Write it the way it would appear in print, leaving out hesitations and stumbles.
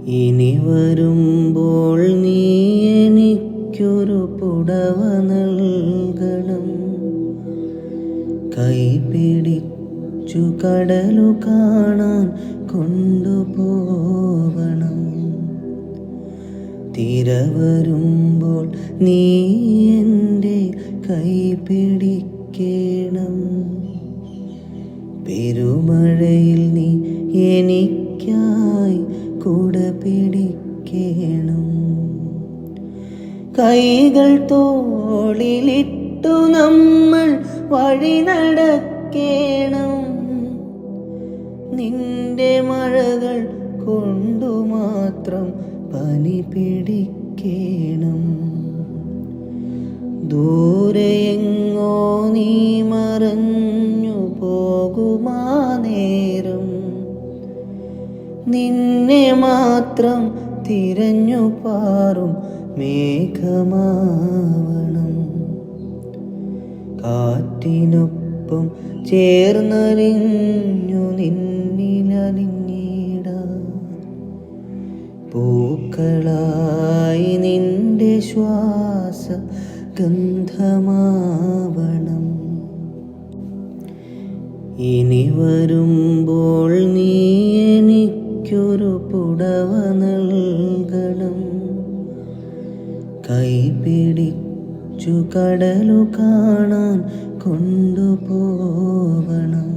ഇനി വരുമ്പോൾ നീ എനിക്കൊരു പുടവ നൽകണം. കൈപിടിച്ചു കടലു കാണാൻ കൊണ്ടുപോകണം. തിര വരുമ്പോൾ നീ എൻ്റെ കൈ പിടിക്കണം. പെരുമഴയിൽ നീ എനിക്കായി കുട പിടിക്കണം. കൈകൾ തോളിലിട്ടു നമ്മൾ വഴി നടക്കേണം. നിന്റെ മഴകൾ കൊണ്ടു മാത്രം പനി പിടിക്കണം. ദൂരെയെങ്ങോ നീ മറഞ്ഞു പോകുമാ നേരം നിന്നെ മാത്രം തിരഞ്ഞു പാറും മേഘമാവണം. കാറ്റിനൊപ്പം ചേർന്നലിഞ്ഞു നിന്നിലലിഞ്ഞിടാം. പൂക്കളായി നിന്റെ ശ്വാസ ഗന്ധമാവണം. ഇനി വരുമ്പോൾ നീ എനിക്കൊരു പുടവ നൽകണം. കൈപിടിച്ചു കടലു കാണാൻ കൊണ്ടുപോകണം.